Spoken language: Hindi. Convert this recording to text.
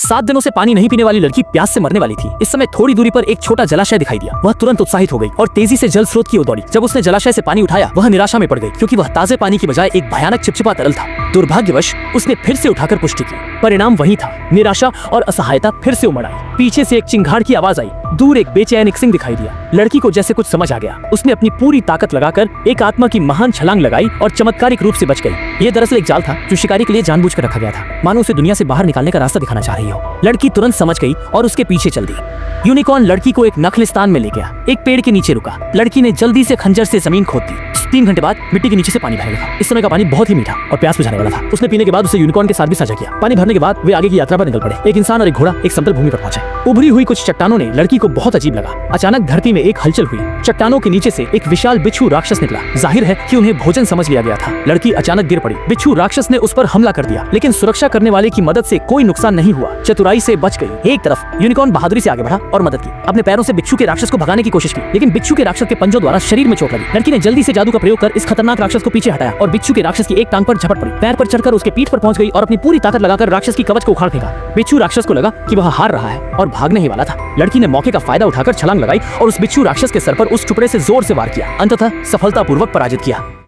7 दिनों से पानी नहीं पीने वाली लड़की प्यास से मरने वाली थी। इस समय थोड़ी दूरी पर एक छोटा जलाशय दिखाई दिया। वह तुरंत उत्साहित हो गई और तेजी से जल स्रोत की ओर दौड़ी। जब उसने जलाशय से पानी उठाया, वह निराशा में पड़ गई क्योंकि वह ताजे पानी की बजाय एक भयानक चिपचिपा तरल था। दुर्भाग्यवश उसने फिर से उठाकर पुष्टि की। परिणाम वही था। निराशा और असहायता फिर से उमड़ आई। पीछे से एक चिंगाड़ की आवाज आई। दूर एक बेचैन एक सिंह दिखाई दिया। लड़की को जैसे कुछ समझ आ गया। उसने अपनी पूरी ताकत लगाकर एक आत्मा की महान छलांग लगाई और चमत्कारिक रूप से बच गई। यह दरअसल एक जाल था जो शिकारी के लिए जानबूझकर रखा गया था, मानो उसे दुनिया से बाहर निकालने का रास्ता दिखाना चाह रही हो। लड़की तुरंत समझ गई और उसके पीछे चल दी। यूनिकॉर्न लड़की को एक नखलिस्तान में ले गया। एक पेड़ के नीचे रुका। लड़की ने जल्दी से खंजर से जमीन खोद दी। 3 घंटे बाद मिट्टी के नीचे से पानी बहने लगा। इस समय का पानी बहुत ही मीठा और प्यास बुझाने वाला था। उसने पीने के बाद उसे यूनिकॉर्न के साथ भी साझा किया। पानी भरने के बाद वे आगे की यात्रा पर निकल पड़े। एक इंसान और एक घोड़ा एक समतल भूमि पर पहुंचे। उभरी हुई कुछ चट्टानों ने लड़की को बहुत अजीब लगा। अचानक धरती में एक हलचल हुई। चट्टानों के नीचे से एक विशाल बिच्छू राक्षस निकला। जाहिर है कि उन्हें भोजन समझ लिया गया था। लड़की अचानक गिर पड़ी। बिच्छू राक्षस ने उस पर हमला कर दिया, लेकिन सुरक्षा करने वाले की मदद से कोई नुकसान नहीं हुआ। चतुराई से बच गई। एक तरफ यूनिकॉर्न बहादुरी से आगे बढ़ा और मदद की। अपने पैरों से बिच्छू के राक्षस को भगाने की कोशिश की, लेकिन बिच्छू के राक्षस के पंजों द्वारा शरीर में चोट लगी। लड़की ने जल्दी से जादू का प्रयोग कर इस खतरनाक राक्षस को पीछे हटाया और बिच्छू के राक्षस की एक टांग पर झपट पड़ी। पैर पर चढ़कर उसके पीठ पर पहुंच गई और अपनी पूरी ताकत लगाकर राक्षस की कवच को उखाड़ फेंका। बिच्छू राक्षस को लगा कि वह हार रहा है और भागने ही वाला था। लड़की ने मौके का फायदा उठाकर छलांग लगाई और उस बिच्छू राक्षस के सर पर उस टुकड़े से जोर से वार किया। अंततः सफलतापूर्वक पराजित किया।